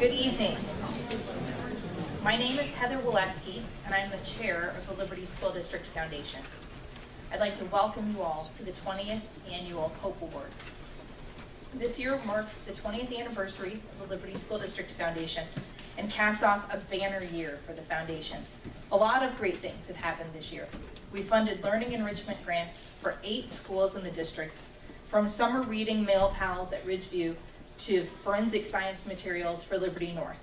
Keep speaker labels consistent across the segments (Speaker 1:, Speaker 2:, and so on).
Speaker 1: Good evening. My name is Heather Waleski, and I'm the chair of the Liberty School District Foundation. I'd like to welcome you all to the 20th Annual Hope Awards. This year marks the 20th anniversary of the Liberty School District Foundation and caps off a banner year for the foundation. A lot of great things have happened this year. We funded learning enrichment grants for 8 schools in the district, from summer reading mail pals at Ridgeview to forensic science materials for Liberty North.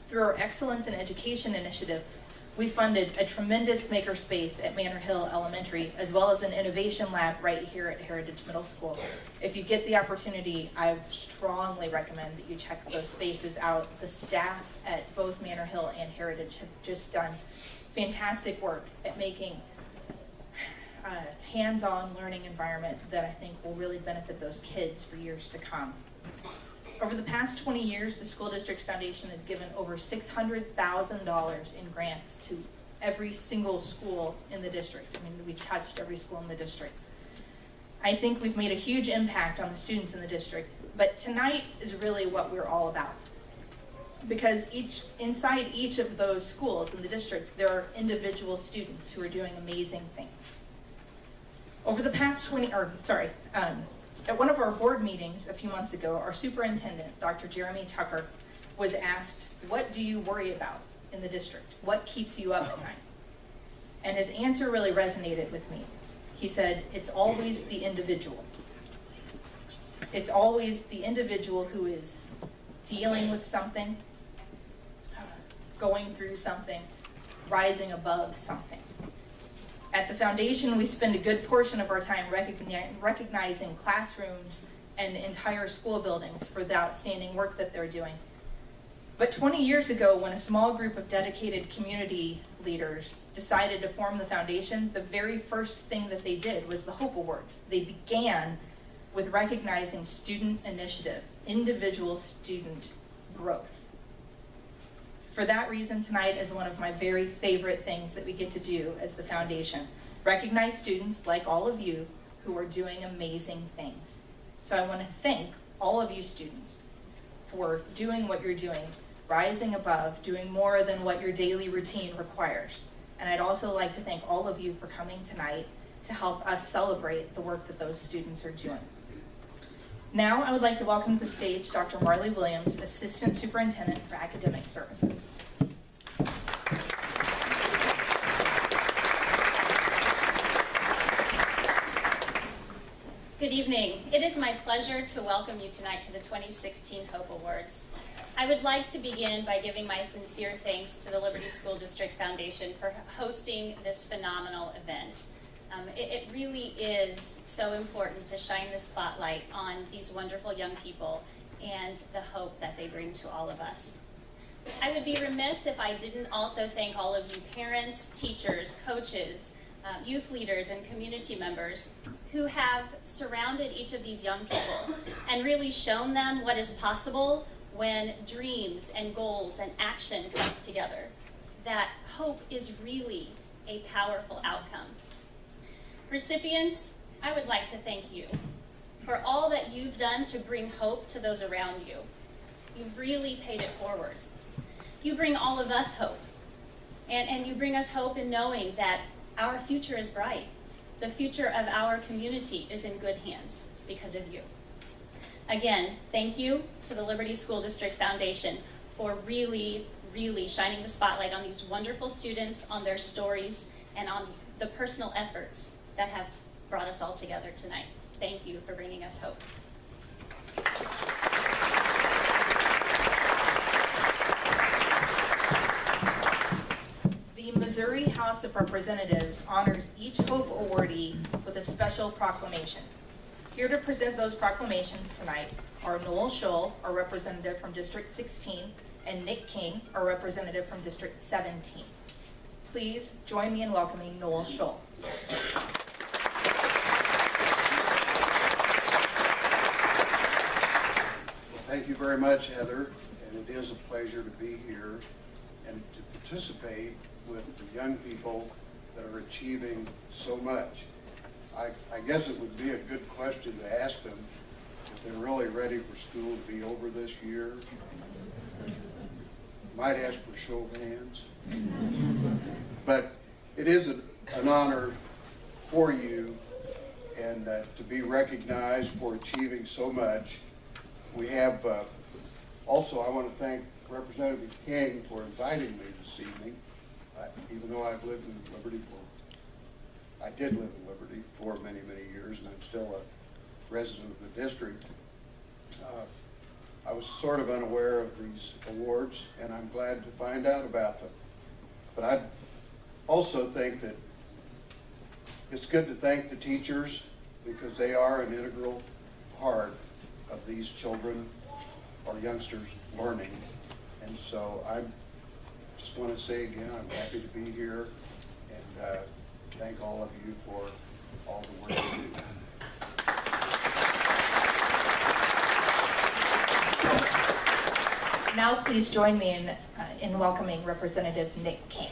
Speaker 1: Through our Excellence in Education initiative, we funded a tremendous makerspace at Manor Hill Elementary, as well as an innovation lab right here at Heritage Middle School. If you get the opportunity, I strongly recommend that you check those spaces out. The staff at both Manor Hill and Heritage have just done fantastic work at making a hands-on learning environment that I think will really benefit those kids for years to come. Over the past 20 years, the School District Foundation has given over $600,000 in grants to every single school in the district. I mean, we've touched every school in the district. I think we've made a huge impact on the students in the district, but tonight is really what we're all about. Because inside each of those schools in the district, there are individual students who are doing amazing things. Over the past at one of our board meetings a few months ago, our superintendent, Dr. Jeremy Tucker, was asked, "What do you worry about in the district? What keeps you up at night?" And his answer really resonated with me. He said, "It's always the individual. It's always the individual who is dealing with something, going through something, rising above something." At the foundation, we spend a good portion of our time recognizing classrooms and entire school buildings for the outstanding work that they're doing. But 20 years ago, when a small group of dedicated community leaders decided to form the foundation, the very first thing that they did was the Hope Awards. They began with recognizing student initiative, individual student growth. For that reason, tonight is one of my very favorite things that we get to do as the foundation. Recognize students like all of you who are doing amazing things. So I want to thank all of you students for doing what you're doing, rising above, doing more than what your daily routine requires. And I'd also like to thank all of you for coming tonight to help us celebrate the work that those students are doing. Now I would like to welcome to the stage Dr. Marley Williams, Assistant Superintendent for Academic Services.
Speaker 2: Good evening. It is my pleasure to welcome you tonight to the 2016 Hope Awards. I would like to begin by giving my sincere thanks to the Liberty School District Foundation for hosting this phenomenal event. It really is so important to shine the spotlight on these wonderful young people and the hope that they bring to all of us. I would be remiss if I didn't also thank all of you parents, teachers, coaches, youth leaders, and community members who have surrounded each of these young people and really shown them what is possible when dreams and goals and action comes together. That hope is really a powerful outcome. Recipients, I would like to thank you for all that you've done to bring hope to those around you. You've really paid it forward. You bring all of us hope, and you bring us hope in knowing that our future is bright. The future of our community is in good hands because of you. Again, thank you to the Liberty School District Foundation for really shining the spotlight on these wonderful students, on their stories, and on the personal efforts that have brought us all together tonight. Thank you for bringing us hope.
Speaker 1: The Missouri House of Representatives honors each Hope awardee with a special proclamation. Here to present those proclamations tonight are Noel Scholl, our representative from District 16, and Nick King, our representative from District 17. Please join me in welcoming Noel Scholl.
Speaker 3: Thank you very much, Heather, and it is a pleasure to be here and to participate with the young people that are achieving so much. I guess it would be a good question to ask them if they're really ready for school to be over this year. Might ask for a show of hands. But it is an honor for you and to be recognized for achieving so much. We have also, I want to thank Representative King for inviting me this evening, even though I've lived in Liberty I did live in Liberty for many, many years, and I'm still a resident of the district. I was sort of unaware of these awards, and I'm glad to find out about them. But I also think that it's good to thank the teachers because they are an integral part of these children or youngsters learning. And so I just want to say again, I'm happy to be here and thank all of you for all the work you do.
Speaker 1: Now please join me in welcoming Representative Nick King.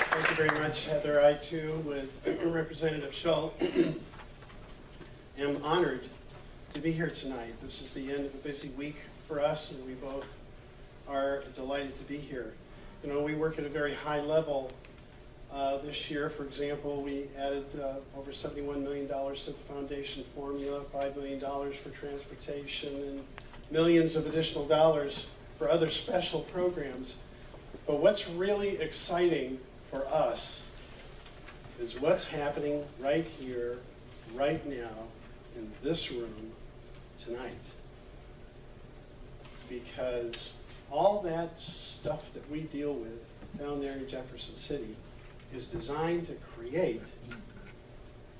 Speaker 4: Thank you very much, Heather. I too, with Representative Shull, am honored to be here tonight. This is the end of a busy week for us, and we both are delighted to be here. You know, we work at a very high level. This year, for example, we added over $71 million to the foundation formula, $5 million for transportation, and millions of additional dollars for other special programs. But what's really exciting for us is what's happening right here, right now, in this room tonight. Because all that stuff that we deal with down there in Jefferson City is designed to create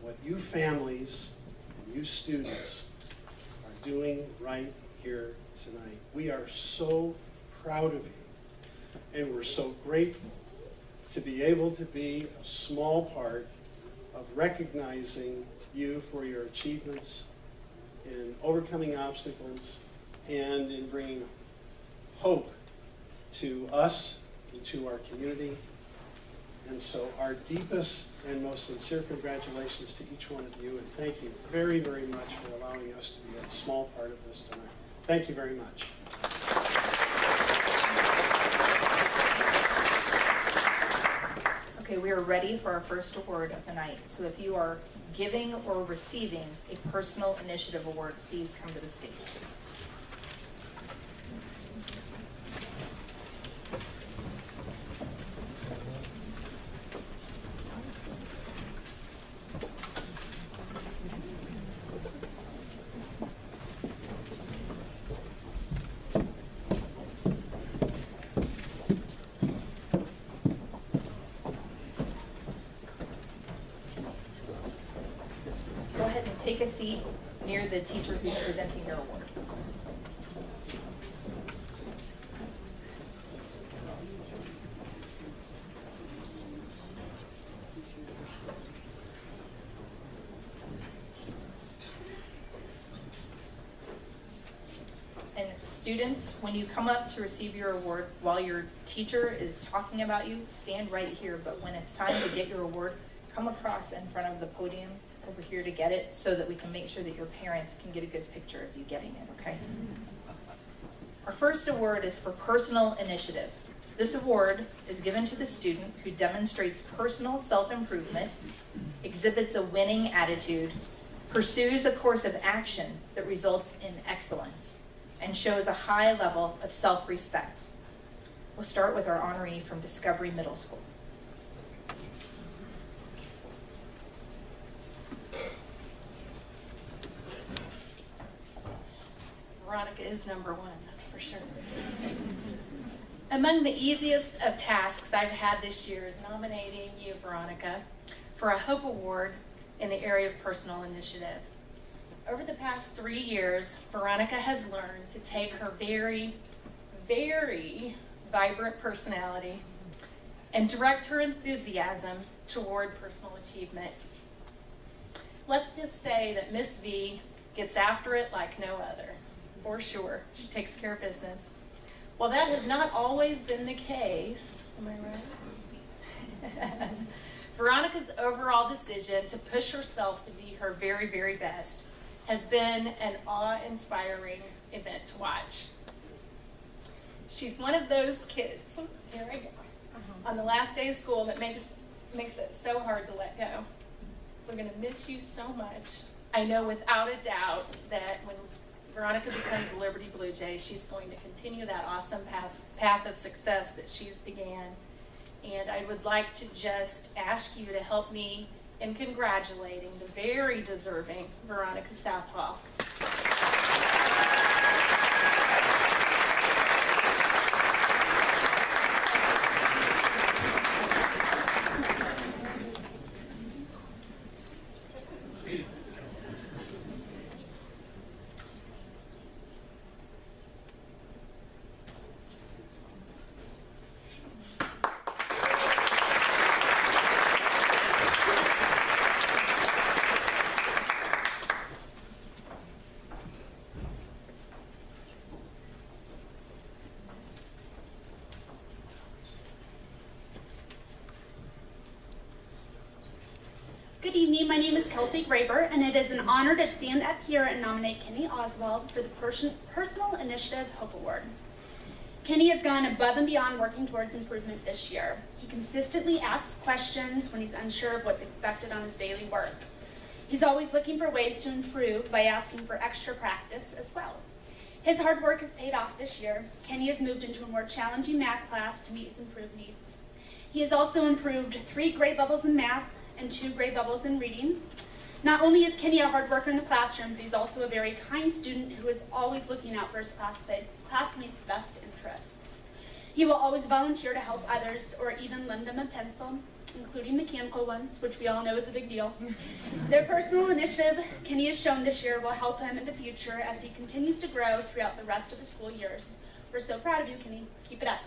Speaker 4: what you families and you students are doing right here tonight. We are so proud of you, and we're so grateful to be able to be a small part of recognizing you for your achievements in overcoming obstacles and in bringing hope to us and to our community. And so our deepest and most sincere congratulations to each one of you, and thank you very, very much for allowing us to be a small part of this tonight. Thank you very much.
Speaker 1: Okay, we are ready for our first award of the night. So if you are giving or receiving a personal initiative award, please come to the stage. Go ahead and take a seat near the teacher who's presenting your award. And students, when you come up to receive your award, while your teacher is talking about you, stand right here. But when it's time to get your award, come across in front of the podium over here to get it so that we can make sure that your parents can get a good picture of you getting it, okay? Our first award is for personal initiative. This award is given to the student who demonstrates personal self-improvement, exhibits a winning attitude, pursues a course of action that results in excellence, and shows a high level of self-respect. We'll start with our honoree from Discovery Middle School.
Speaker 5: Veronica is number one, that's for sure.
Speaker 2: Among the easiest of tasks I've had this year is nominating you, Veronica, for a Hope Award in the area of personal initiative. Over the past 3 years, Veronica has learned to take her very, very vibrant personality and direct her enthusiasm toward personal achievement. Let's just say that Miss V gets after it like no other. For sure, she takes care of business. While that has not always been the case, am I right? Veronica's overall decision to push herself to be her very, very best
Speaker 5: has been an awe-inspiring event to watch. She's one of those kids, here I go, on the last day of school that makes it so hard to let go. We're gonna miss you so much. I know without a doubt that when Veronica becomes a Liberty Blue Jay, she's going to continue that awesome path of success that she's began. And I would like to just ask you to help me in congratulating the very deserving Veronica Southall.
Speaker 6: Good evening, my name is Kelsey Graber, and it is an honor to stand up here and nominate Kenny Oswald for the Personal Initiative Hope Award. Kenny has gone above and beyond working towards improvement this year. He consistently asks questions when he's unsure of what's expected on his daily work. He's always looking for ways to improve by asking for extra practice as well. His hard work has paid off this year. Kenny has moved into a more challenging math class to meet his improved needs. He has also improved 3 grade levels in math and 2 grade levels in reading. Not only is Kenny a hard worker in the classroom, but he's also a very kind student who is always looking out for his classmates' best interests. He will always volunteer to help others or even lend them a pencil, including mechanical ones, which we all know is a big deal. Their personal initiative Kenny has shown this year will help him in the future as he continues to grow throughout the rest of the school years. We're so proud of you, Kenny. Keep it up.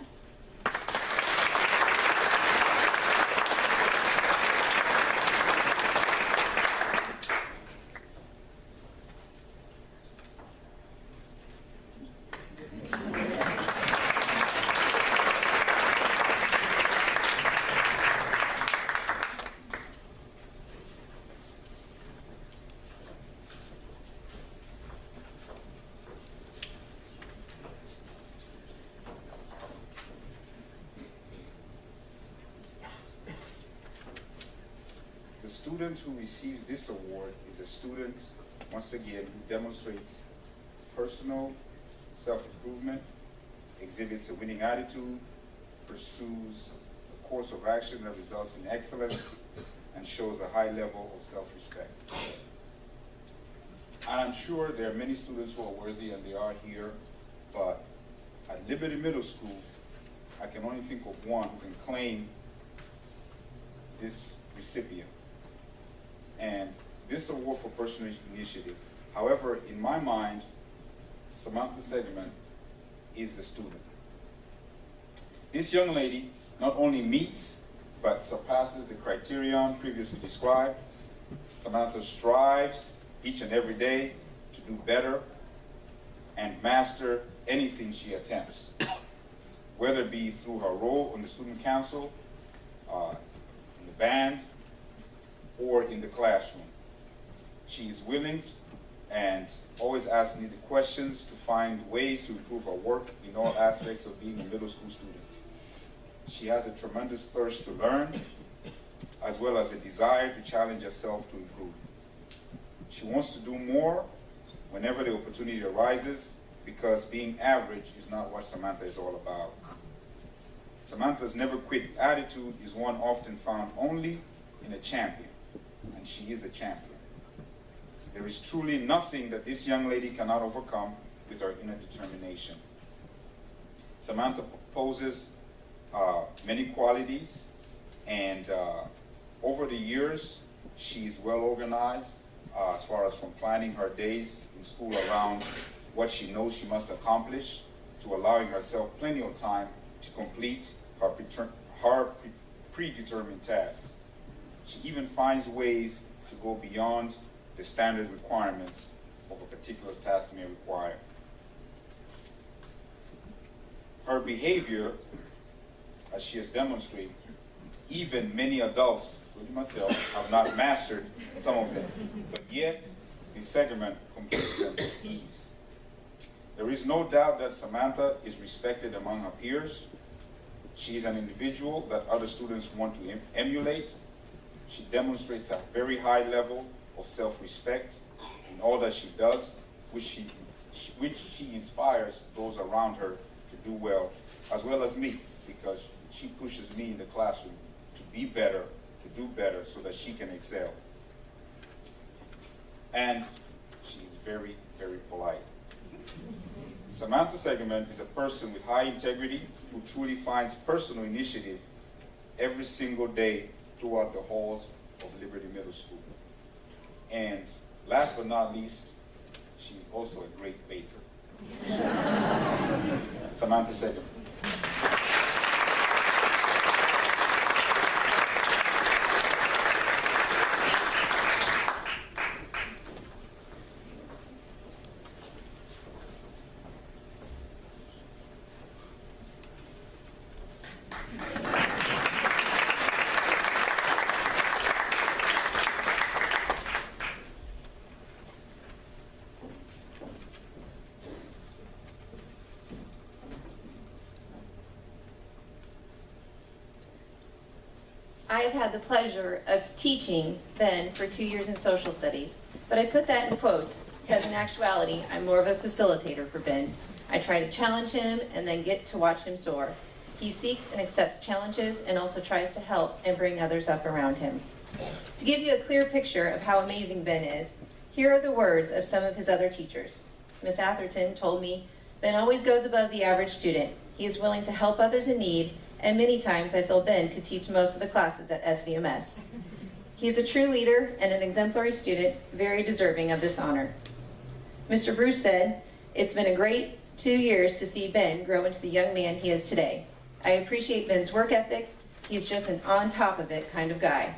Speaker 7: The student who receives this award is a student, once again, who demonstrates personal self-improvement, exhibits a winning attitude, pursues a course of action that results in excellence, and shows a high level of self-respect. And I'm sure there are many students who are worthy, and they are here, but at Liberty Middle School, I can only think of one who can claim this recipient. And this award for personal initiative, however, in my mind, Samantha Seligman is the student. This young lady not only meets, but surpasses the criterion previously described. Samantha strives each and every day to do better and master anything she attempts, whether it be through her role on the student council, in the band, or in the classroom. She is willing and always asks needed questions to find ways to improve her work in all aspects of being a middle school student. She has a tremendous thirst to learn, as well as a desire to challenge herself to improve. She wants to do more whenever the opportunity arises, because being average is not what Samantha is all about. Samantha's never quit attitude is one often found only in a champion, and she is a champion. There is truly nothing that this young lady cannot overcome with her inner determination. Samantha possesses many qualities, and over the years, she's well organized as far as from planning her days in school around what she knows she must accomplish, to allowing herself plenty of time to complete her predetermined tasks. She even finds ways to go beyond the standard requirements of a particular task may require. Her behavior, as she has demonstrated, even many adults, including myself, have not mastered some of them. But yet, this segment completes them with ease. There is no doubt that Samantha is respected among her peers. She is an individual that other students want to emulate. She demonstrates a very high level of self-respect in all that she does, which she inspires those around her to do well as me, because she pushes me in the classroom to be better, to do better, so that she can excel. And she's very, very polite. Samantha Segerman is a person with high integrity who truly finds personal initiative every single day throughout the halls of Liberty Middle School. And last but not least, she's also a great baker. Samantha Segerman.
Speaker 8: I have had the pleasure of teaching Ben for 2 years in social studies, but I put that in quotes because in actuality, I'm more of a facilitator for Ben. I try to challenge him and then get to watch him soar. He seeks and accepts challenges and also tries to help and bring others up around him. To give you a clear picture of how amazing Ben is, here are the words of some of his other teachers. Miss Atherton told me, Ben always goes above the average student. He is willing to help others in need, and many times I feel Ben could teach most of the classes at SVMS. He is a true leader and an exemplary student, very deserving of this honor. Mr. Bruce said, it's been a great 2 years to see Ben grow into the young man he is today. I appreciate Ben's work ethic. He's just an on top of it kind of guy.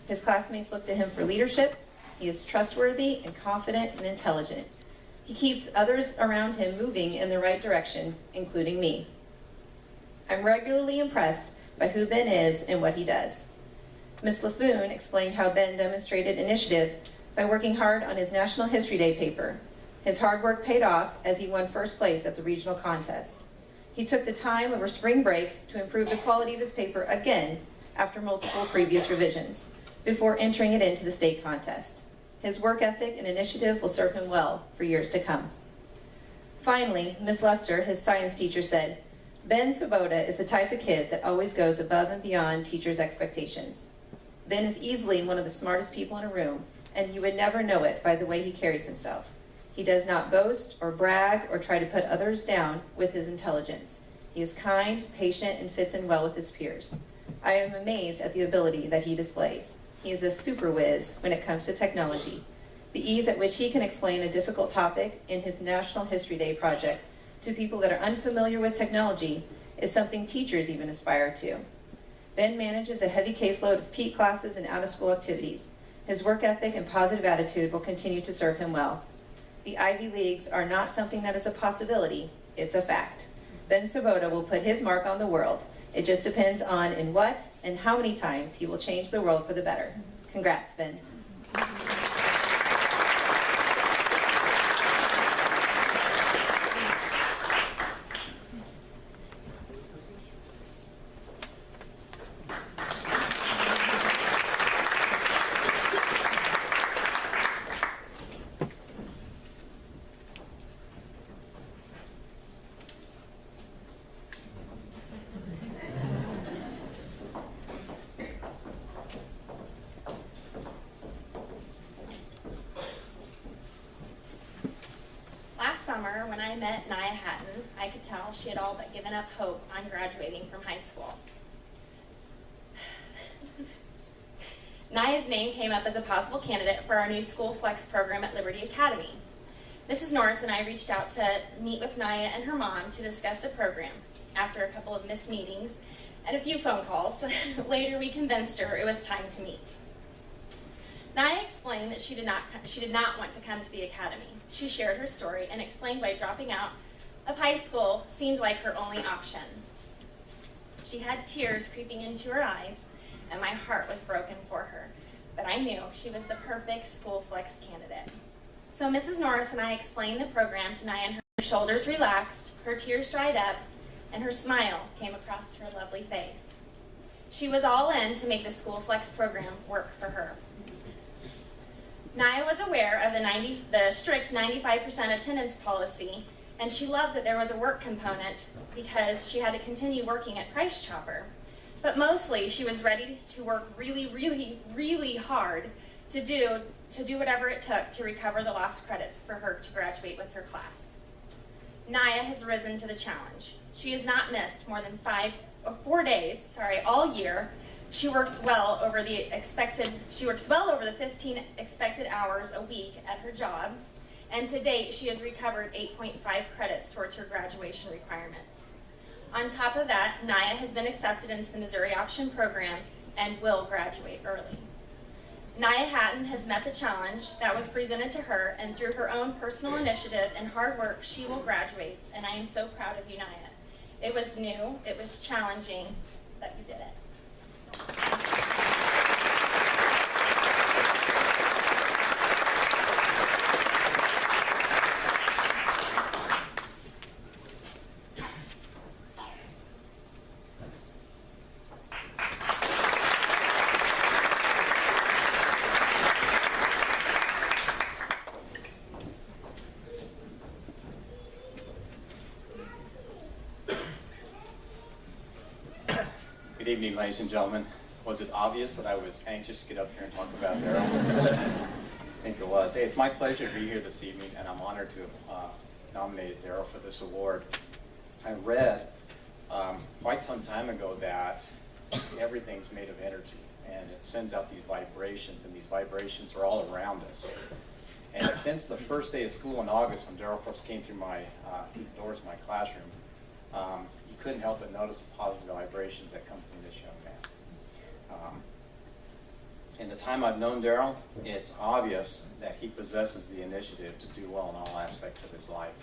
Speaker 8: His classmates look to him for leadership. He is trustworthy and confident and intelligent. He keeps others around him moving in the right direction, including me. I'm regularly impressed by who Ben is and what he does. Ms. LaFoon explained how Ben demonstrated initiative by working hard on his National History Day paper. His hard work paid off as he won first place at the regional contest. He took the time over spring break to improve the quality of his paper again after multiple previous revisions, before entering it into the state contest. His work ethic and initiative will serve him well for years to come. Finally, Ms. Lester, his science teacher, said, Ben Svoboda is the type of kid that always goes above and beyond teachers' expectations. Ben is easily one of the smartest people in a room, and you would never know it by the way he carries himself. He does not boast or brag or try to put others down with his intelligence. He is kind, patient, and fits in well with his peers. I am amazed at the ability that he displays. He is a super whiz when it comes to technology. The ease at which he can explain a difficult topic in his National History Day project to people that are unfamiliar with technology is something teachers even aspire to. Ben manages a heavy caseload of PEAT classes and out-of-school activities. His work ethic and positive attitude will continue to serve him well. The Ivy Leagues are not something that is a possibility, it's a fact. Ben Svoboda will put his mark on the world. It just depends on in what and how many times he will change the world for the better. Congrats, Ben.
Speaker 2: Summer, when I met Nia Hatton, I could tell she had all but given up hope on graduating from high school. Nia's name came up as a possible candidate for our new School Flex program at Liberty Academy. Mrs. Norris and I reached out to meet with Nia and her mom to discuss the program. After a couple of missed meetings and a few phone calls, later we convinced her it was time to meet. Nia explained that she did not want to come to the academy. She shared her story and explained why dropping out of high school seemed like her only option. She had tears creeping into her eyes, and my heart was broken for her, but I knew she was the perfect School Flex candidate. So Mrs. Norris and I explained the program to Naya, and her shoulders relaxed, her tears dried up, and her smile came across her lovely face. She was all in to make the School Flex program work for her. Naya was aware of the strict 95% attendance policy, and she loved that there was a work component because she had to continue working at Price Chopper. But mostly, she was ready to work really, really, really hard to do whatever it took to recover the lost credits for her to graduate with her class. Naya has risen to the challenge. She has not missed more than 4 days all year. She works well over the 15 expected hours a week at her job, and to date she has recovered 8.5 credits towards her graduation requirements. On top of that, Naya has been accepted into the Missouri Option program and will graduate early. Naya Hatton has met the challenge that was presented to her, and through her own personal initiative and hard work, she will graduate, and I am so proud of you, Naya. It was new, it was challenging, but you did it.
Speaker 9: Good evening, ladies and gentlemen. Was it obvious that I was anxious to get up here and talk about Daryl? I think it was. Hey, it's my pleasure to be here this evening, and I'm honored to have nominated Daryl for this award. I read quite some time ago that everything's made of energy, and it sends out these vibrations, and these vibrations are all around us. And since the first day of school in August, when Daryl first came through my doors of my classroom, you couldn't help but notice the positive vibrations that come from this young man. In the time I've known Daryl, it's obvious that he possesses the initiative to do well in all aspects of his life.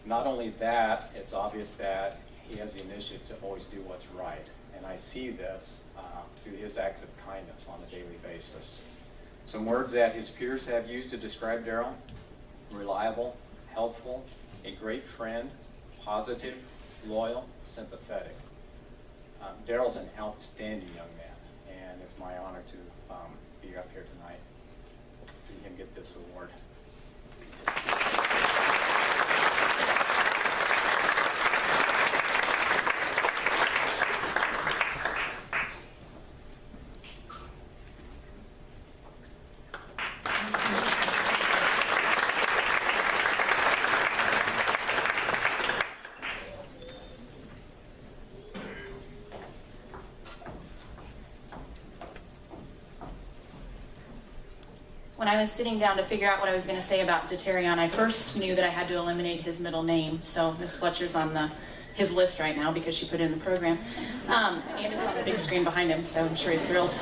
Speaker 9: Not only that, it's obvious that he has the initiative to always do what's right. And I see this through his acts of kindness on a daily basis. Some words that his peers have used to describe Daryl: reliable, helpful, a great friend, positive, loyal, sympathetic. Daryl's an outstanding young man, and it's my honor to be up here tonight to see him get this award.
Speaker 1: When I was sitting down to figure out what I was going to say about Deterion, I first knew that I had to eliminate his middle name. So Miss Fletcher's on his list right now because she put it in the program. And it's on the big screen behind him, so I'm sure he's thrilled.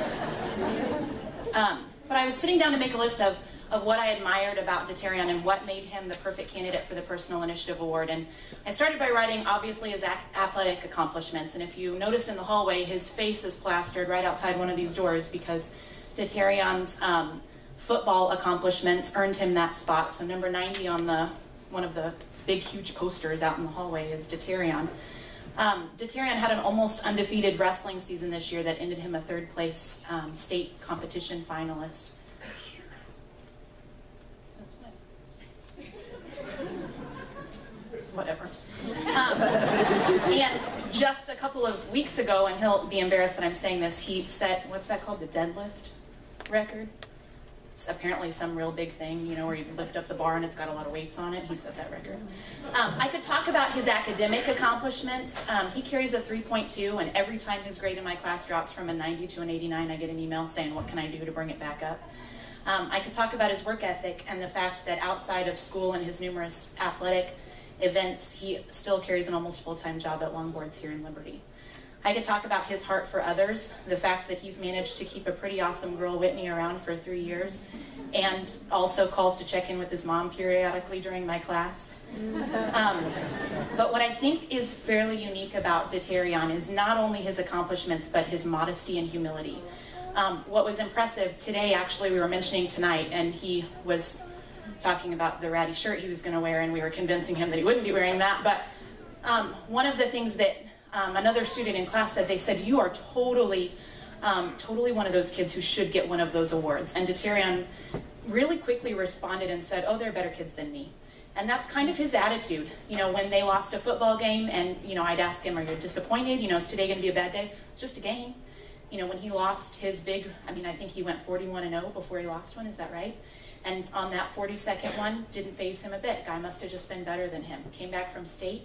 Speaker 1: But I was sitting down to make a list of what I admired about Deterion and what made him the perfect candidate for the Personal Initiative Award. And I started by writing, obviously, his athletic accomplishments. And if you noticed in the hallway, his face is plastered right outside one of these doors because Deterion's football accomplishments earned him that spot. So number 90 on one of the big, huge posters out in the hallway is Deterion. Deterion had an almost undefeated wrestling season this year that ended him a third place state competition finalist. Whatever. And just a couple of weeks ago, and he'll be embarrassed that I'm saying this, he set, what's that called, the deadlift record? It's apparently some real big thing, you know, where you lift up the bar and it's got a lot of weights on it. He set that record. I could talk about his academic accomplishments. He carries a 3.2, and every time his grade in my class drops from a 90 to an 89, I get an email saying, what can I do to bring it back up? I could talk about his work ethic and the fact that outside of school and his numerous athletic events, he still carries an almost full-time job at Longboards here in Liberty. I could talk about his heart for others, the fact that he's managed to keep a pretty awesome girl, Whitney, around for 3 years, and also calls to check in with his mom periodically during my class. But what I think is fairly unique about Deterion is not only his accomplishments, but his modesty and humility. What was impressive today, actually, we were mentioning tonight, and he was talking about the ratty shirt he was going to wear, and we were convincing him that he wouldn't be wearing that. But one of the things that another student in class said, they said, "You are totally one of those kids who should get one of those awards." And Deterion really quickly responded and said, "Oh, they're better kids than me." And that's kind of his attitude. You know, when they lost a football game and, you know, I'd ask him, "Are you disappointed? You know, is today going to be a bad day?" It's just a game. You know, when he lost his big, I mean, I think he went 41-0 before he lost one, is that right? And on that 42nd one, didn't faze him a bit. Guy must have just been better than him. Came back from state,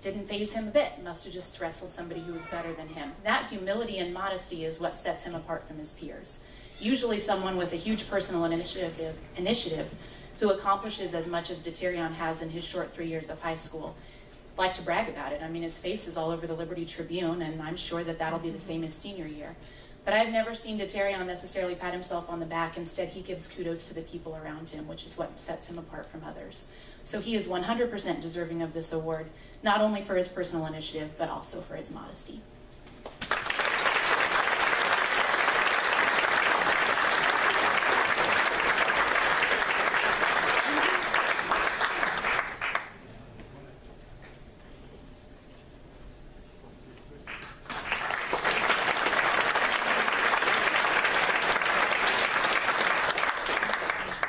Speaker 1: didn't faze him a bit. Must have just wrestled somebody who was better than him. That humility and modesty is what sets him apart from his peers. Usually someone with a huge personal initiative who accomplishes as much as Deterion has in his short 3 years of high school, like to brag about it. I mean, his face is all over the Liberty Tribune, and I'm sure that that'll be the same his senior year. But I've never seen Deterion necessarily pat himself on the back. Instead, he gives kudos to the people around him, which is what sets him apart from others. So he is 100% deserving of this award, not only for his personal initiative, but also for his modesty.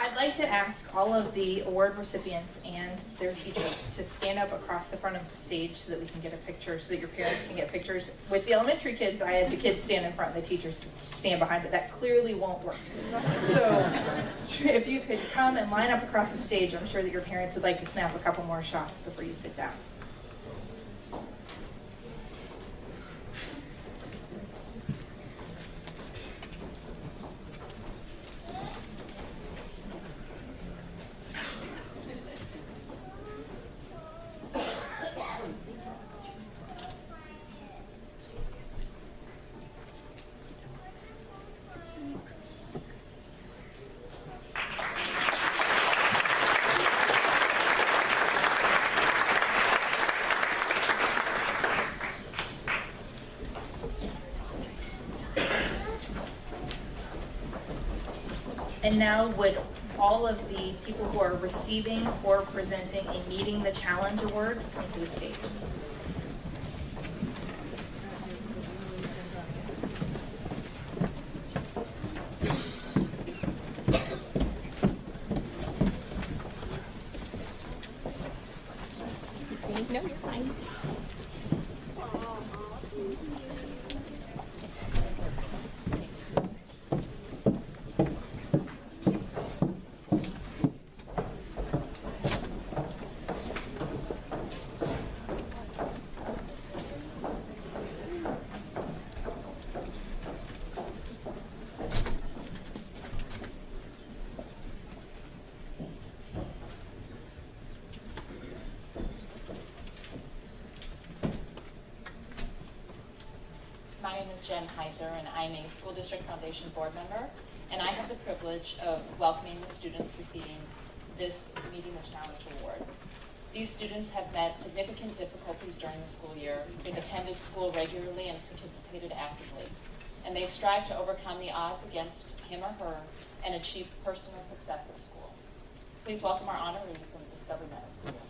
Speaker 1: I'd like to ask all of the award recipients and their teachers to stand up across the front of the stage so that we can get a picture, so that your parents can get pictures. With the elementary kids, I had the kids stand in front and the teachers stand behind, but that clearly won't work. So if you could come and line up across the stage, I'm sure that your parents would like to snap a couple more shots before you sit down. And now would all of the people who are receiving or presenting a Meeting the Challenge Award come to the stage.
Speaker 5: No, you're fine.
Speaker 10: My name is Jen Heiser, and I'm a School District Foundation board member, and I have the privilege of welcoming the students receiving this Meeting the Challenge Award. These students have met significant difficulties during the school year. They've attended school regularly and participated actively, and they've strived to overcome the odds against him or her and achieve personal success at school. Please welcome our honoree from Discovery Meadows School.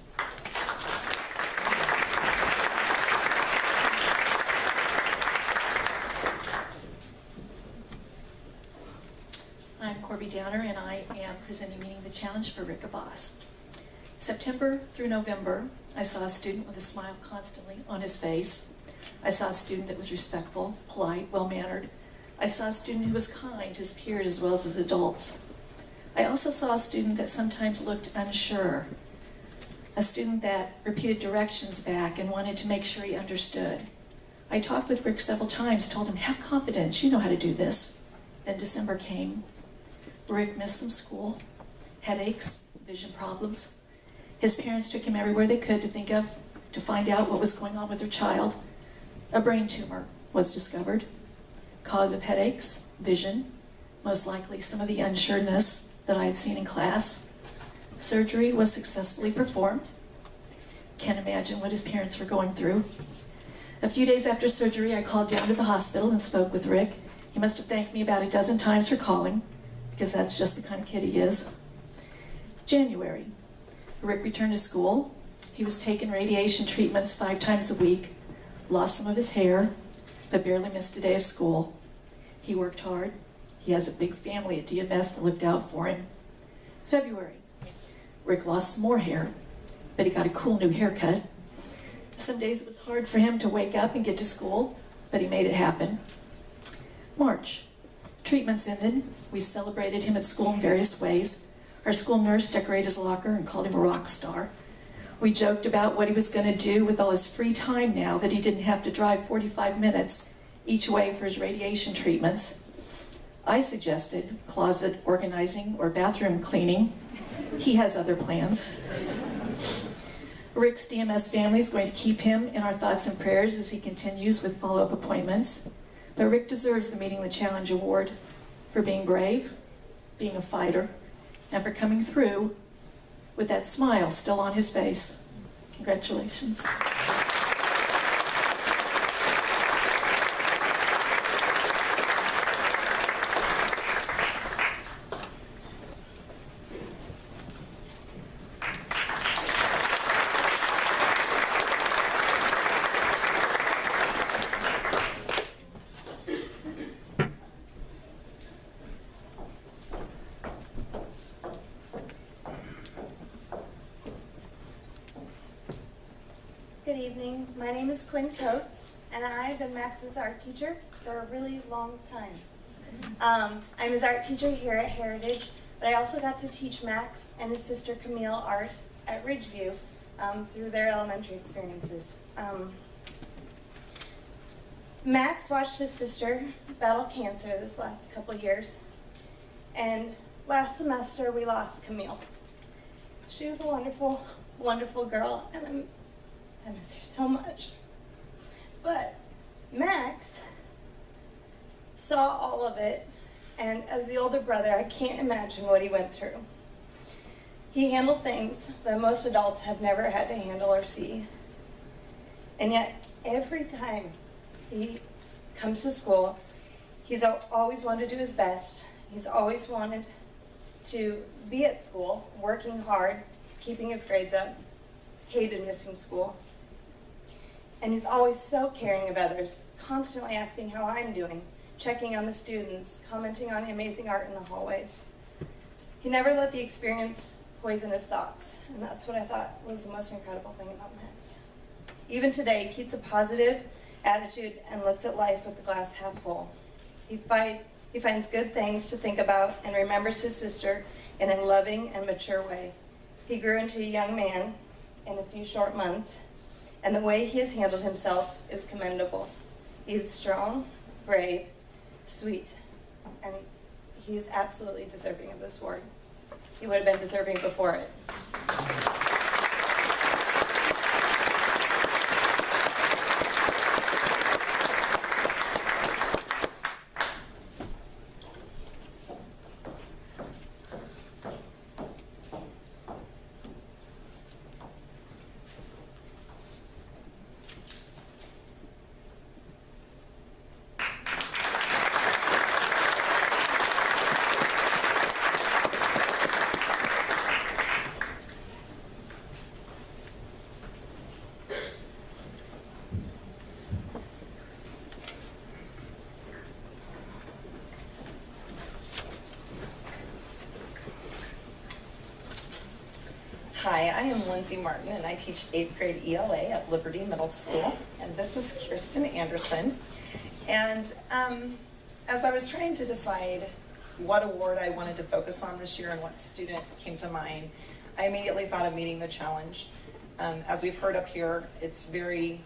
Speaker 11: I'm Corby Downer, and I am presenting Meeting the Challenge for Rick Abbas. September through November, I saw a student with a smile constantly on his face. I saw a student that was respectful, polite, well-mannered. I saw a student who was kind to his peers as well as his adults. I also saw a student that sometimes looked unsure, a student that repeated directions back and wanted to make sure he understood. I talked with Rick several times, told him, have confidence, you know how to do this. Then December came. Rick missed some school, headaches, vision problems. His parents took him everywhere they could to find out what was going on with their child. A brain tumor was discovered. Cause of headaches, vision, most likely some of the unsureness that I had seen in class. Surgery was successfully performed. Can't imagine what his parents were going through. A few days after surgery, I called down to the hospital and spoke with Rick. He must have thanked me about a dozen times for calling, because that's just the kind of kid he is. January, Rick returned to school. He was taking radiation treatments 5 times a week, lost some of his hair, but barely missed a day of school. He worked hard. He has a big family at DMS that looked out for him. February, Rick lost some more hair, but he got a cool new haircut. Some days it was hard for him to wake up and get to school, but he made it happen. March, treatments ended. We celebrated him at school in various ways. Our school nurse decorated his locker and called him a rock star. We joked about what he was going to do with all his free time now that he didn't have to drive 45 minutes each way for his radiation treatments. I suggested closet organizing or bathroom cleaning. He has other plans. Rick's DMS family is going to keep him in our thoughts and prayers as he continues with follow-up appointments. But Rick deserves the Meeting the Challenge Award for being brave, being a fighter, and for coming through with that smile still on his face. Congratulations.
Speaker 12: Good evening. My name is Quinn Coates, and I've been Max's art teacher for a really long time. I'm his art teacher here at Heritage, but I also got to teach Max and his sister Camille art at Ridgeview through their elementary experiences. Max watched his sister battle cancer this last couple years, and last semester we lost Camille. She was a wonderful, wonderful girl, and I miss her so much. But Max saw all of it, and as the older brother, I can't imagine what he went through. He handled things that most adults have never had to handle or see. And yet, every time he comes to school, he's always wanted to do his best. He's always wanted to be at school, working hard, keeping his grades up, hated missing school. And he's always so caring of others, constantly asking how I'm doing, checking on the students, commenting on the amazing art in the hallways. He never let the experience poison his thoughts, and that's what I thought was the most incredible thing about Max. Even today, he keeps a positive attitude and looks at life with the glass half full. He finds good things to think about and remembers his sister in a loving and mature way. He grew into a young man in a few short months, and the way he has handled himself is commendable. He is strong, brave, sweet, and he is absolutely deserving of this award. He would have been deserving before it.
Speaker 13: Hi, I am Lindsay Martin, and I teach 8th grade ELA at Liberty Middle School, and this is Kirsten Anderson. And as I was trying to decide what award I wanted to focus on this year and what student came to mind, I immediately thought of Meeting the Challenge. As we've heard up here, it's very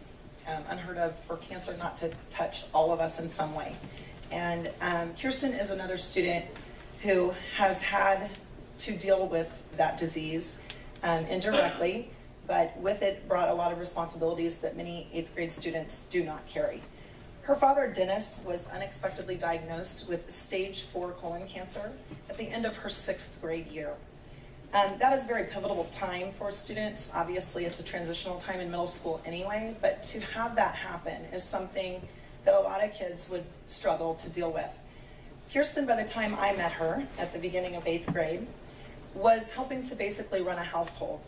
Speaker 13: unheard of for cancer not to touch all of us in some way. And Kirsten is another student who has had to deal with that disease indirectly, but with it brought a lot of responsibilities that many 8th grade students do not carry. Her father, Dennis, was unexpectedly diagnosed with stage 4 colon cancer at the end of her 6th grade year. That is a very pivotal time for students. Obviously, it's a transitional time in middle school anyway, but to have that happen is something that a lot of kids would struggle to deal with. Kirsten, by the time I met her at the beginning of 8th grade, was helping to basically run a household.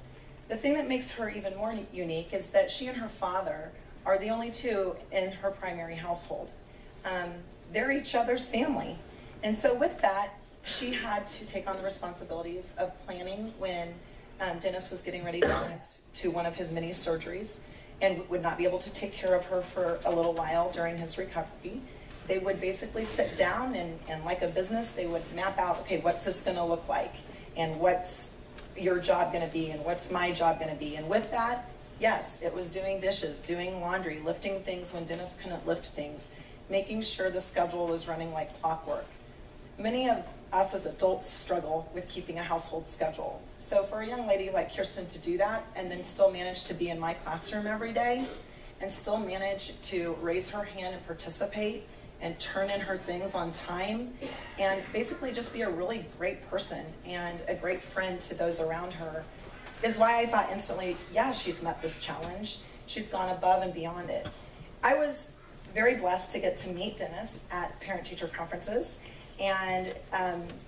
Speaker 13: The thing that makes her even more unique is that she and her father are the only two in her primary household. They're each other's family. And so with that, she had to take on the responsibilities of planning when Dennis was getting ready to go to one of his many surgeries and would not be able to take care of her for a little while during his recovery. They would basically sit down and like a business, they would map out, okay, what's this gonna look like? And what's your job gonna be? And what's my job gonna be? And with that, yes, it was doing dishes, doing laundry, lifting things when Dennis couldn't lift things, making sure the schedule was running like clockwork. Many of us as adults struggle with keeping a household schedule. So for a young lady like Kirsten to do that and then still manage to be in my classroom every day and still manage to raise her hand and participate and turn in her things on time and basically just be a really great person and a great friend to those around her is why I thought instantly, yeah, she's met this challenge. She's gone above and beyond it. I was very blessed to get to meet Dennis at parent-teacher conferences, and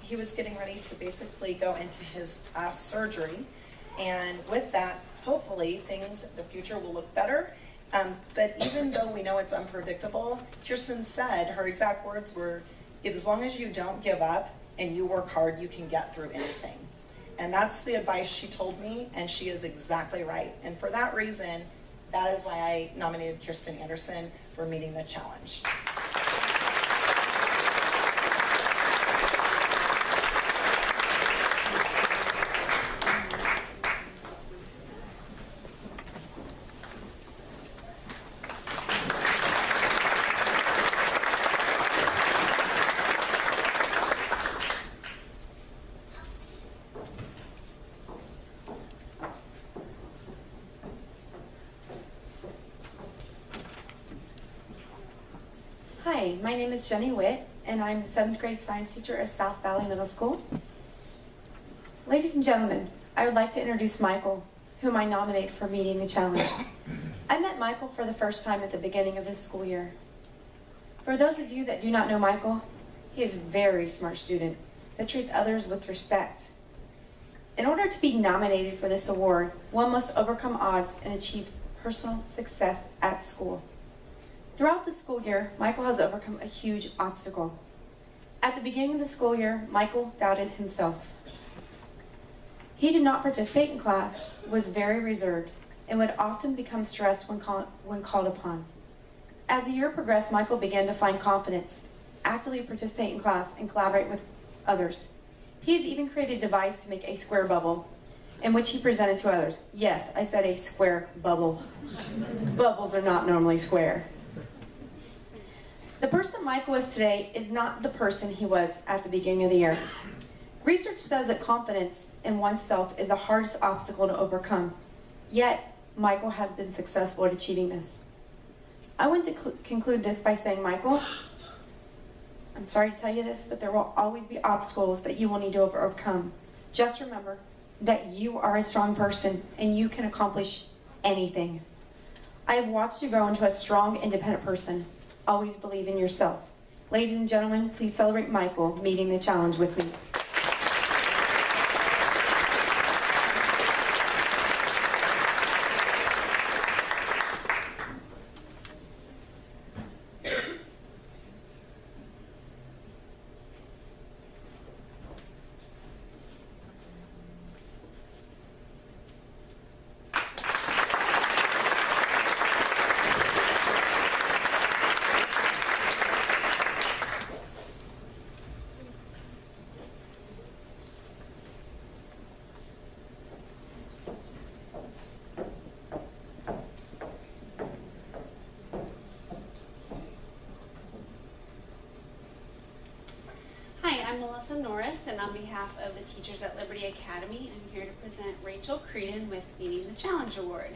Speaker 13: he was getting ready to basically go into his surgery. And with that, hopefully the future will look better. But even though we know it's unpredictable, Kirsten said, her exact words were, as long as you don't give up and you work hard, you can get through anything. And that's the advice she told me, and she is exactly right. And for that reason, that is why I nominated Kirsten Anderson for meeting the challenge.
Speaker 14: Hi, my name is Jenny Witt, and I'm the 7th grade science teacher at South Valley Middle School. Ladies and gentlemen, I would like to introduce Michael, whom I nominate for meeting the challenge. I met Michael for the first time at the beginning of this school year. For those of you that do not know Michael, he is a very smart student that treats others with respect. In order to be nominated for this award, one must overcome odds and achieve personal success at school. Throughout the school year, Michael has overcome a huge obstacle. At the beginning of the school year, Michael doubted himself. He did not participate in class, was very reserved, and would often become stressed when called upon. As the year progressed, Michael began to find confidence, actively participate in class, and collaborate with others. He has even created a device to make a square bubble, in which he presented to others. Yes, I said a square bubble. Bubbles are not normally square. The person that Michael is today is not the person he was at the beginning of the year. Research says that confidence in oneself is the hardest obstacle to overcome. Yet, Michael has been successful at achieving this. I want to conclude this by saying, Michael, I'm sorry to tell you this, but there will always be obstacles that you will need to overcome. Just remember that you are a strong person and you can accomplish anything. I have watched you grow into a strong, independent person. Always believe in yourself. Ladies and gentlemen, please celebrate Michael meeting the challenge with me.
Speaker 6: I'm Melissa Norris, and on behalf of the teachers at Liberty Academy, I'm here to present Rachel Creedon with Meeting the Challenge Award.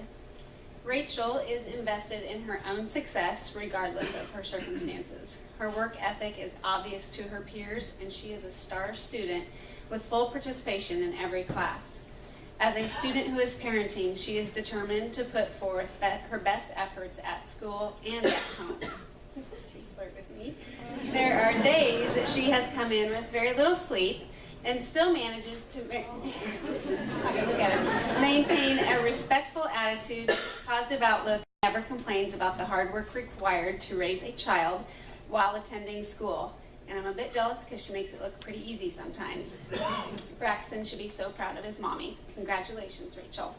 Speaker 6: Rachel is invested in her own success regardless of her circumstances. Her work ethic is obvious to her peers, and she is a star student with full participation in every class. As a student who is parenting, she is determined to put forth her best efforts at school and at home. She flirt with me. There are days that she has come in with very little sleep,
Speaker 15: and still manages to maintain a respectful attitude, positive outlook, never complains about the hard work required to raise a child while attending school. And I'm a bit jealous because she makes it look pretty easy sometimes. Braxton should be so proud of his mommy. Congratulations, Rachel.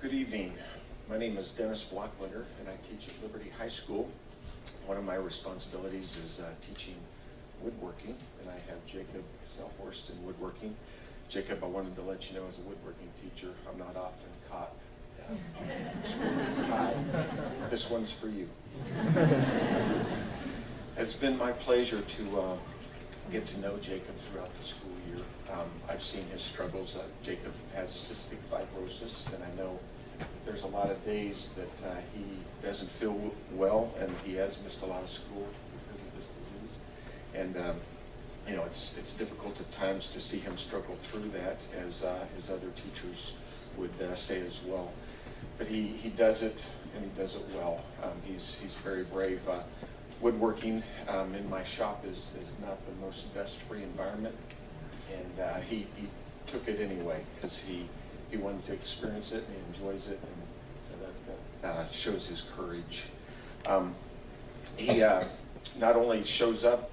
Speaker 16: Good evening. My name is Dennis Blocklinger, and I teach at Liberty High School. One of my responsibilities is teaching woodworking, and I have Jacob Selhorst in woodworking. Jacob, I wanted to let you know, as a woodworking teacher, I'm not often caught tie. This one's for you. It's been my pleasure to get to know Jacob throughout the school year. I've seen his struggles. Jacob has cystic fibrosis, and I know there's a lot of days that he doesn't feel well, and he has missed a lot of school because of this disease. And you know, it's difficult at times to see him struggle through that, as his other teachers would say as well. But he does it, and he does it well. He's very brave. Woodworking in my shop is not the most dust-free environment, and he took it anyway because he wanted to experience it, and he enjoys it, and that shows his courage. He not only shows up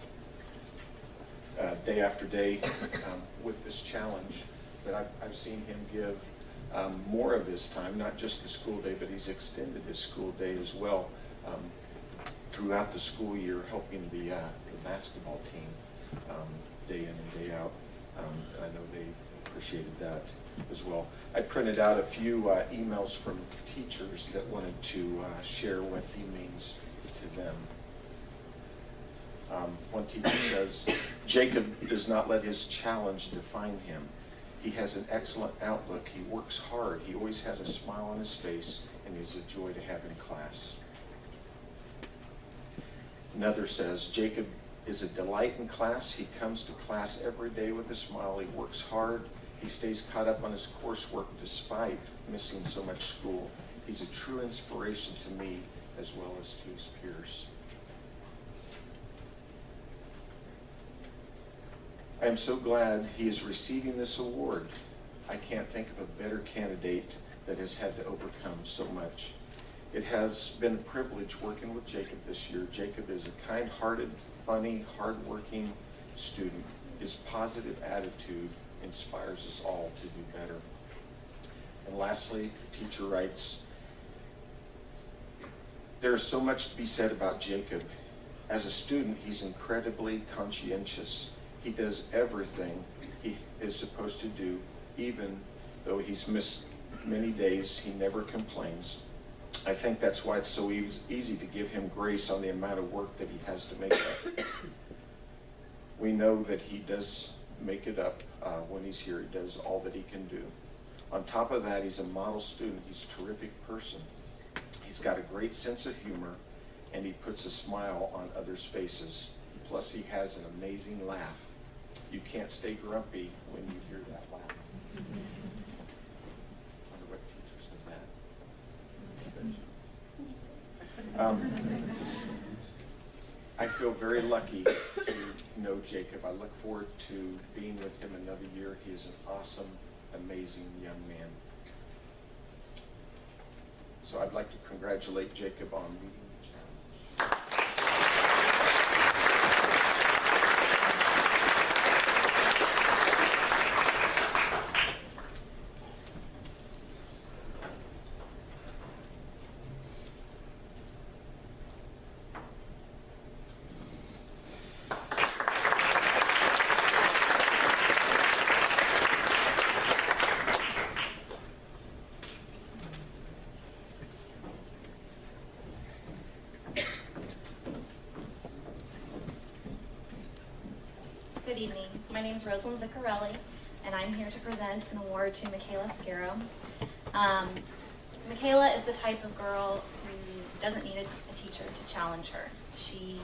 Speaker 16: day after day with this challenge, but I've seen him give more of his time, not just the school day, but he's extended his school day as well throughout the school year, helping the basketball team day in and day out. And I know they appreciated that as well. I printed out a few emails from teachers that wanted to share what he means to them. One teacher says, Jacob does not let his challenge define him. He has an excellent outlook. He works hard. He always has a smile on his face, and is a joy to have in class. Another says, Jacob is a delight in class. He comes to class every day with a smile. He works hard. He stays caught up on his coursework despite missing so much school. He's a true inspiration to me as well as to his peers. I am so glad he is receiving this award. I can't think of a better candidate that has had to overcome so much. It has been a privilege working with Jacob this year. Jacob is a kind-hearted, funny, hard-working student. His positive attitude inspires us all to do better. And lastly, the teacher writes, there is so much to be said about Jacob. As a student, he's incredibly conscientious. He does everything he is supposed to do, even though he's missed many days. He never complains. I think that's why it's so easy to give him grace on the amount of work that he has to make up. We know that he does make it up when he's here. He does all that he can do. On top of that, he's a model student. He's a terrific person. He's got a great sense of humor, and he puts a smile on others' faces. Plus, he has an amazing laugh. You can't stay grumpy when you hear that laugh. I wonder what teacher said that. I feel very lucky to know Jacob. I look forward to being with him another year. He is an awesome, amazing young man. So I'd like to congratulate Jacob on meeting the challenge.
Speaker 17: Good evening. My name is Rosalind Ziccarelli, and I'm here to present an award to Michaela Scarrow. Michaela is the type of girl who doesn't need a teacher to challenge her. She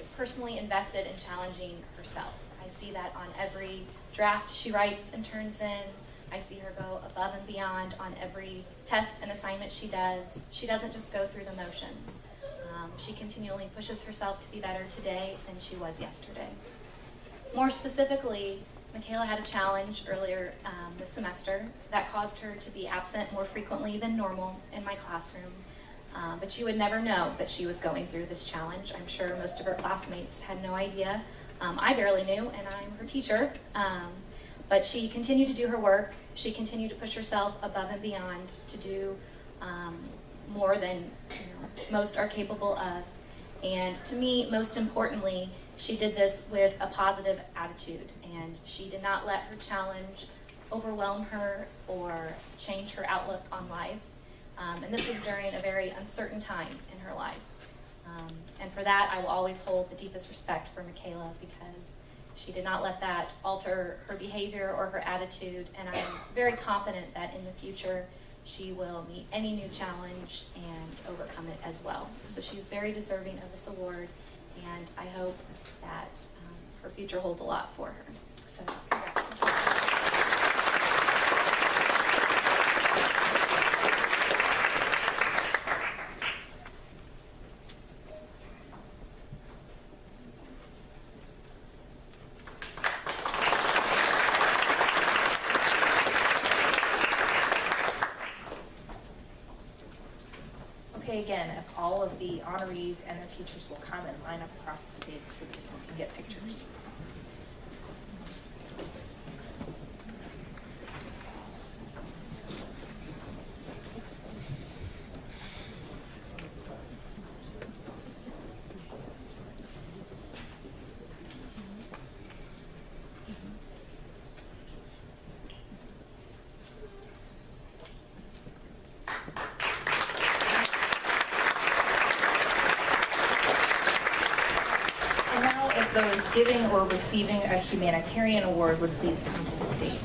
Speaker 17: is personally invested in challenging herself. I see that on every draft she writes and turns in. I see her go above and beyond on every test and assignment she does. She doesn't just go through the motions. She continually pushes herself to be better today than she was yesterday. More specifically, Michaela had a challenge earlier this semester that caused her to be absent more frequently than normal in my classroom. But she would never know that she was going through this challenge. I'm sure most of her classmates had no idea. I barely knew, and I'm her teacher. But she continued to do her work. She continued to push herself above and beyond to do more than most are capable of. And to me, most importantly, she did this with a positive attitude, and she did not let her challenge overwhelm her or change her outlook on life. And this was during a very uncertain time in her life. And for that, I will always hold the deepest respect for Michaela, because she did not let that alter her behavior or her attitude, and I'm very confident that in the future she will meet any new challenge and overcome it as well. So she's very deserving of this award, and I hope that her future holds a lot for her. So congratulations.
Speaker 1: Okay, again, if all of the honorees and their teachers will come and line up across the stage so that we can get pictures. Those giving or receiving a humanitarian award would please come to the stage.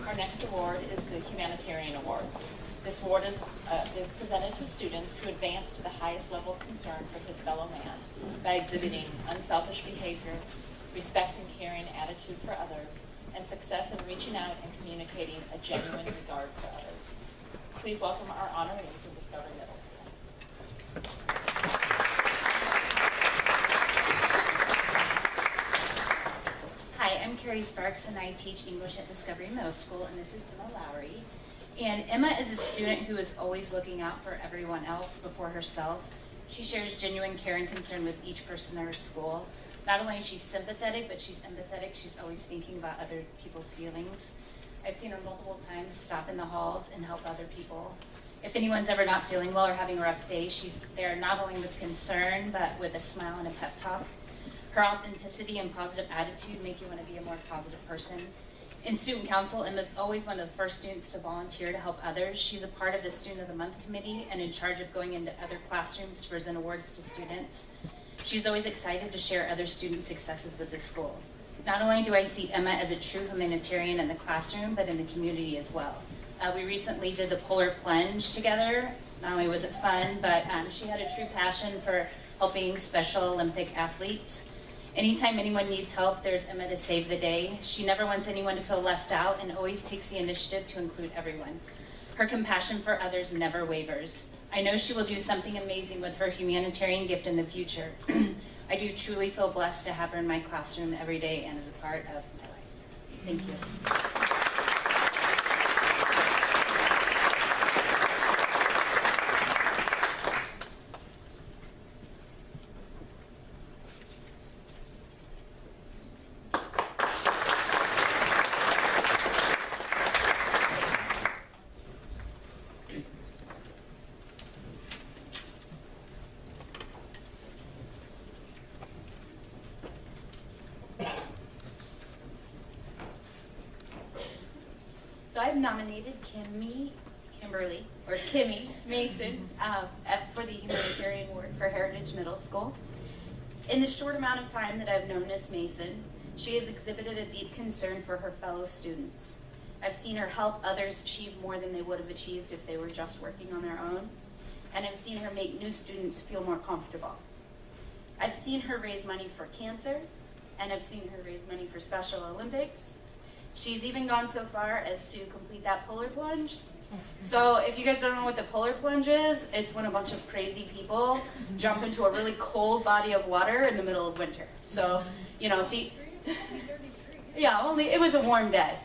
Speaker 10: Our next award is the Humanitarian Award. This award is presented to students who advance to the highest level of concern for his fellow man by exhibiting unselfish behavior, respect and caring attitude for others, and success in reaching out and communicating a genuine regard for others. Please welcome our honoree from Discovery Middle School.
Speaker 18: Hi, I'm Carrie Sparks, and I teach English at Discovery Middle School, and this is Emma Lowry. And Emma is a student who is always looking out for everyone else before herself. She shares genuine care and concern with each person in her school. Not only is she sympathetic, but she's empathetic. She's always thinking about other people's feelings. I've seen her multiple times stop in the halls and help other people. If anyone's ever not feeling well or having a rough day, she's there not only with concern, but with a smile and a pep talk. Her authenticity and positive attitude make you want to be a more positive person. In student council, Emma's always one of the first students to volunteer to help others. She's a part of the Student of the Month committee and in charge of going into other classrooms to present awards to students. She's always excited to share other student successes with the school. Not only do I see Emma as a true humanitarian in the classroom, but in the community as well. We recently did the polar plunge together. Not only was it fun, but she had a true passion for helping Special Olympic athletes. Anytime anyone needs help, there's Emma to save the day. She never wants anyone to feel left out and always takes the initiative to include everyone. Her compassion for others never wavers. I know she will do something amazing with her humanitarian gift in the future. I do truly feel blessed to have her in my classroom every day and as a part of my life. Thank you. So I've nominated Kimmy Mason for the Humanitarian Award for Heritage Middle School. In the short amount of time that I've known Miss Mason, she has exhibited a deep concern for her fellow students. I've seen her help others achieve more than they would have achieved if they were just working on their own, and I've seen her make new students feel more comfortable. I've seen her raise money for cancer, and I've seen her raise money for Special Olympics. She's even gone so far as to complete that polar plunge. So if you guys don't know what the polar plunge is, it's when a bunch of crazy people jump into a really cold body of water in the middle of winter. So, you know, yeah, only it was a warm day,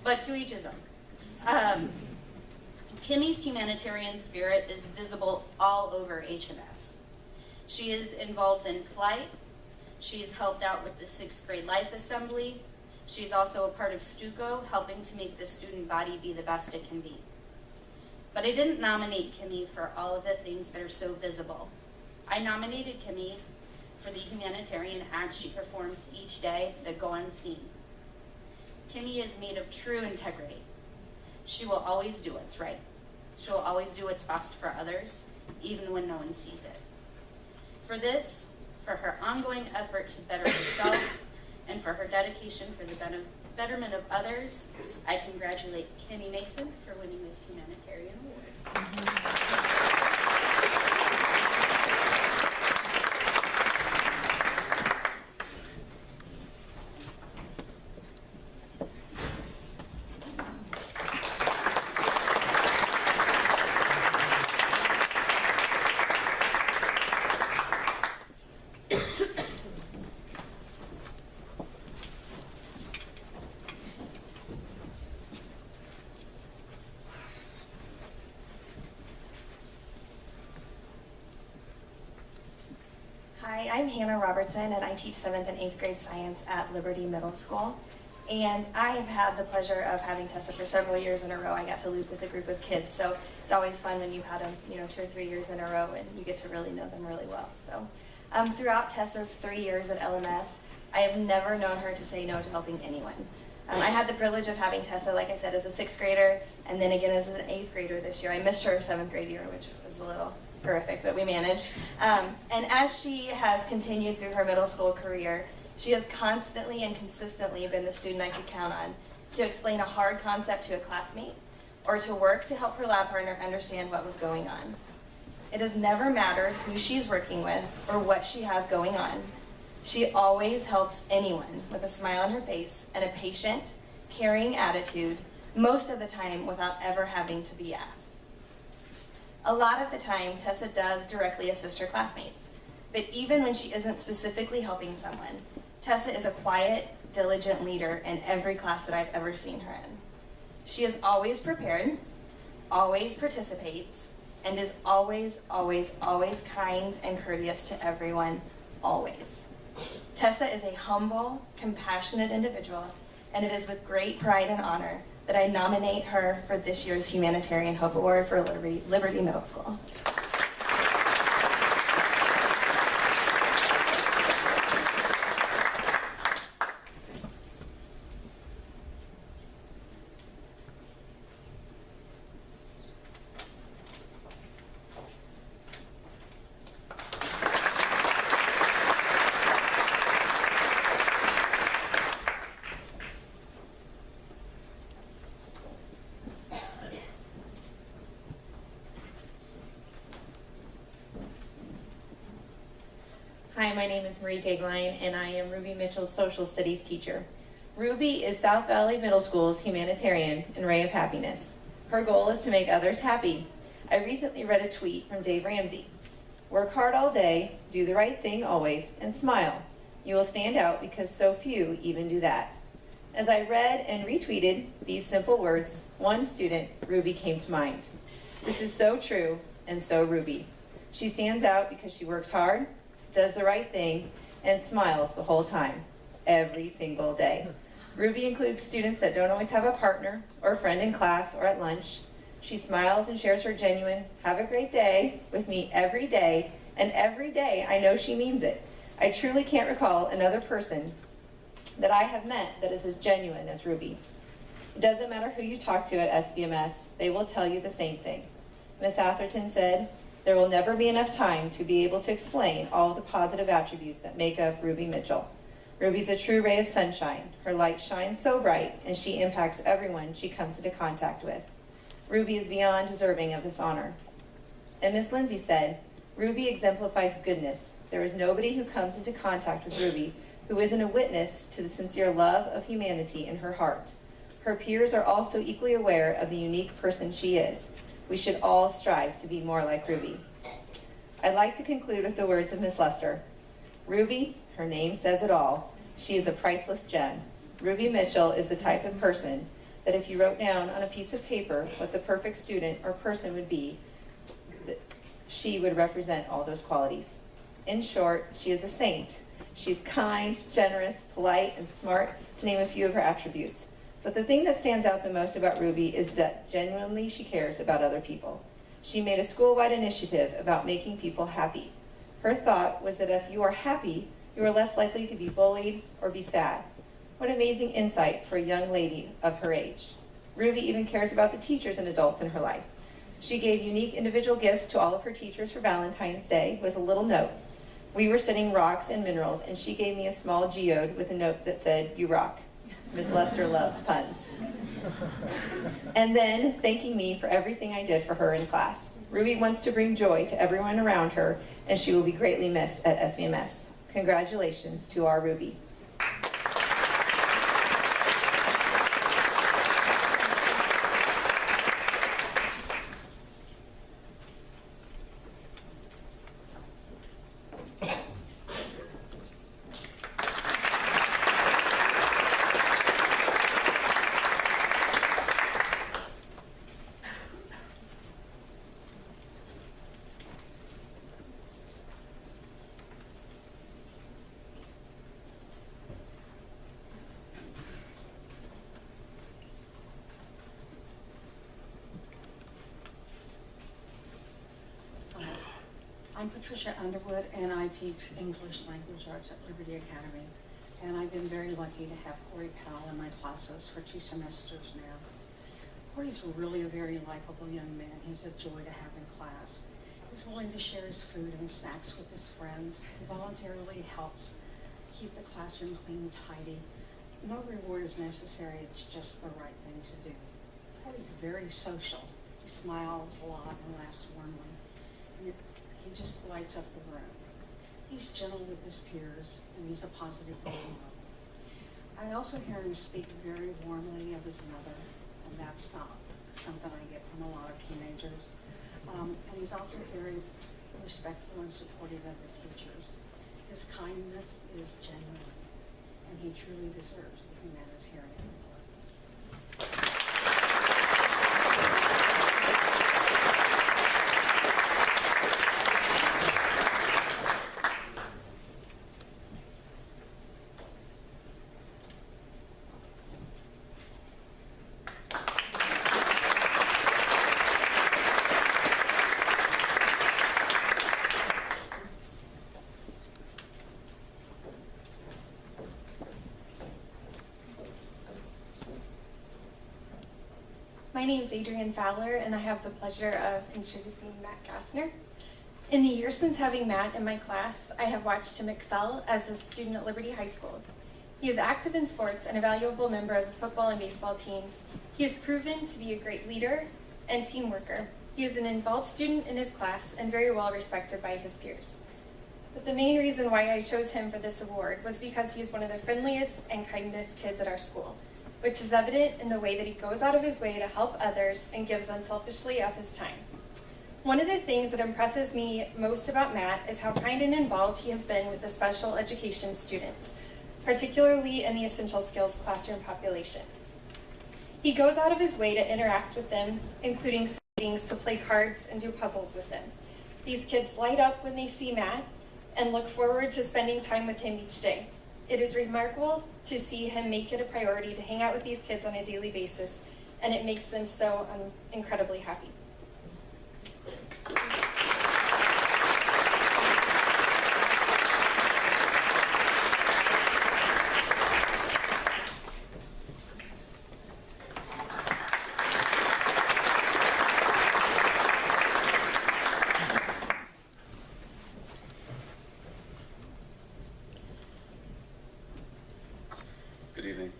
Speaker 18: but to each his own. Kimmy's humanitarian spirit is visible all over HMS. She is involved in flight. She's helped out with the 6th grade life assembly. She's also a part of Stuco, helping to make the student body be the best it can be. But I didn't nominate Kimmy for all of the things that are so visible. I nominated Kimmy for the humanitarian acts she performs each day that go unseen. Kimmy is made of true integrity. She will always do what's right. She'll always do what's best for others, even when no one sees it. For this, for her ongoing effort to better herself, and for her dedication for the betterment of others, I congratulate Kimmy Mason for winning this humanitarian award.
Speaker 12: Hi, I'm Hannah Robertson, and I teach 7th and 8th grade science at Liberty Middle School. And I have had the pleasure of having Tessa for several years in a row. I got to loop with a group of kids, so it's always fun when you've had them, 2 or 3 years in a row, and you get to really know them really well. So, throughout Tessa's 3 years at LMS, I have never known her to say no to helping anyone. I had the privilege of having Tessa, like I said, as a 6th grader, and then again as an 8th grader this year. I missed her 7th grade year, which was a little horrific, but we managed. And as she has continued through her middle school career, she has constantly and consistently been the student I could count on to explain a hard concept to a classmate or to work to help her lab partner understand what was going on. It has never mattered who she's working with or what she has going on. She always helps anyone with a smile on her face and a patient, caring attitude, most of the time without ever having to be asked. A lot of the time, Tessa does directly assist her classmates, but even when she isn't specifically helping someone, Tessa is a quiet, diligent leader in every class that I've ever seen her in. She is always prepared, always participates, and is always, always, always kind and courteous to everyone, always. Tessa is a humble, compassionate individual, and it is with great pride and honor that I nominate her for this year's Humanitarian Hope Award for Liberty Middle School.
Speaker 8: Hi, my name is Marie Gagline, and I am Ruby Mitchell's social studies teacher. Ruby is South Valley Middle School's humanitarian and ray of happiness. Her goal is to make others happy. I recently read a tweet from Dave Ramsey. Work hard all day, do the right thing always, and smile. You will stand out because so few even do that. As I read and retweeted these simple words, one student, Ruby, came to mind. This is so true and so Ruby. She stands out because she works hard, does the right thing, and smiles the whole time, every single day. Ruby includes students that don't always have a partner or a friend in class or at lunch. She smiles and shares her genuine, have a great day with me every day, and every day I know she means it. I truly can't recall another person that I have met that is as genuine as Ruby. It doesn't matter who you talk to at SVMS, they will tell you the same thing. Miss Atherton said, there will never be enough time to be able to explain all of the positive attributes that make up Ruby Mitchell. Ruby's a true ray of sunshine. Her light shines so bright, and she impacts everyone she comes into contact with. Ruby is beyond deserving of this honor. And Miss Lindsay said, Ruby exemplifies goodness. There is nobody who comes into contact with Ruby who isn't a witness to the sincere love of humanity in her heart. Her peers are also equally aware of the unique person she is. We should all strive to be more like Ruby. I'd like to conclude with the words of Miss Lester. Ruby, her name says it all. She is a priceless gem. Ruby Mitchell is the type of person that if you wrote down on a piece of paper what the perfect student or person would be, she would represent all those qualities. In short, she is a saint. She's kind, generous, polite, and smart, to name a few of her attributes. But the thing that stands out the most about Ruby is that genuinely she cares about other people. She made a school-wide initiative about making people happy. Her thought was that if you are happy, you are less likely to be bullied or be sad. What amazing insight for a young lady of her age. Ruby even cares about the teachers and adults in her life. She gave unique individual gifts to all of her teachers for Valentine's Day with a little note. We were studying rocks and minerals, and she gave me a small geode with a note that said, "You rock." Miss Lester loves puns. And then thanking me for everything I did for her in class. Ruby wants to bring joy to everyone around her, and she will be greatly missed at SVMS. Congratulations to our Ruby.
Speaker 19: I'm Patricia Underwood, and I teach English Language Arts at Liberty Academy. And I've been very lucky to have Corey Powell in my classes for 2 semesters now. Corey's really a very likable young man. He's a joy to have in class. He's willing to share his food and snacks with his friends. He voluntarily helps keep the classroom clean and tidy. No reward is necessary, it's just the right thing to do. Corey's very social. He smiles a lot and laughs warmly. And he just lights up the room. He's gentle with his peers, and he's a positive role model. I also hear him speak very warmly of his mother, and that's not something I get from a lot of teenagers. And he's also very respectful and supportive of the teachers. His kindness is genuine, and he truly deserves the humanitarian award.
Speaker 5: My name is Adrienne Fowler, and I have the pleasure of introducing Matt Gassner. In the years since having Matt in my class, I have watched him excel as a student at Liberty High School. He is active in sports and a valuable member of the football and baseball teams. He has proven to be a great leader and team worker. He is an involved student in his class and very well respected by his peers. But the main reason why I chose him for this award was because he is one of the friendliest and kindest kids at our school, which is evident in the way that he goes out of his way to help others and gives unselfishly of his time. One of the things that impresses me most about Matt is how kind and involved he has been with the special education students, particularly in the essential skills classroom population. He goes out of his way to interact with them, including meetings to play cards and do puzzles with them. These kids light up when they see Matt and look forward to spending time with him each day. It is remarkable to see him make it a priority to hang out with these kids on a daily basis, and it makes them so incredibly happy.
Speaker 20: Good evening.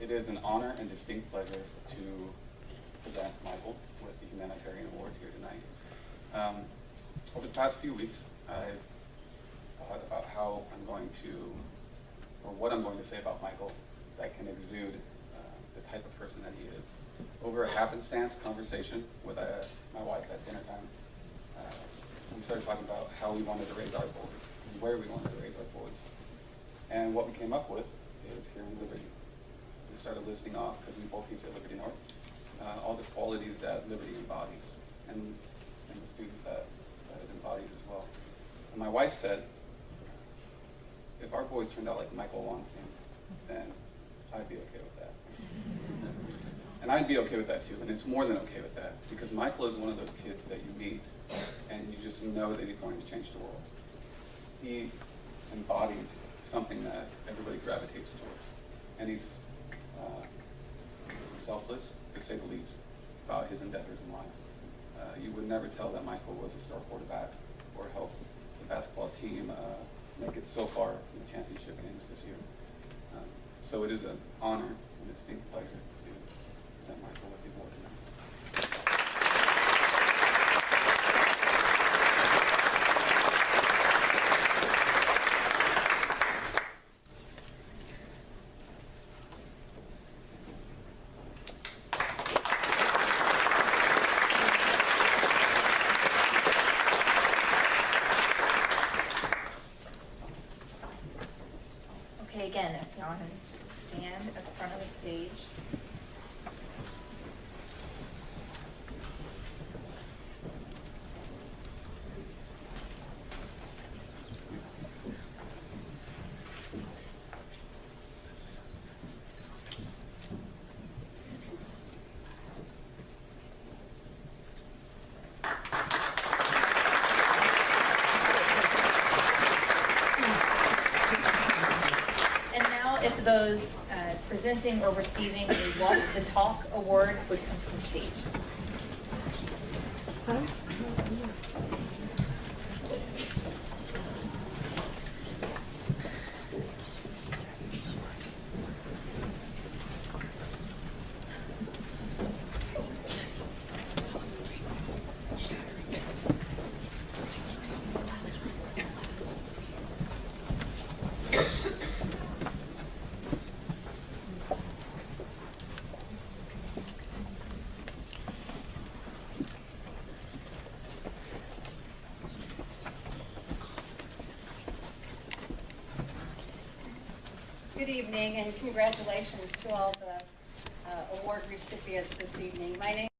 Speaker 20: It is an honor and distinct pleasure to present Michael with the Humanitarian Award here tonight. Over the past few weeks, I've thought about how I'm going to, or what I'm going to say about Michael that can exude the type of person that he is. Over a happenstance conversation with my wife at dinner time, we started talking about how we wanted to raise our boys, and where we wanted to raise our boys. And what we came up with is here in Liberty. We started listing off, because we both teach at Liberty North, all the qualities that Liberty embodies, and the students that it embodies as well. And my wife said, if our boys turned out like Michael wants him, then I'd be okay with that. And I'd be okay with that too, and it's more than okay with that, because Michael is one of those kids that you meet, and you just know that he's going to change the world. He embodies something that everybody gravitates towards. And he's selfless, to say the least, about his endeavors in life. You would never tell that Michael was a star quarterback or helped the basketball team make it so far in the championship games this year. So it is an honor and a distinct pleasure to present Michael with the award tonight.
Speaker 1: Okay, again, if the audience would stand at the front of the stage. If those presenting or receiving the Walk the Talk award would come to the stage.
Speaker 21: Good evening and congratulations to all the award recipients this evening. My name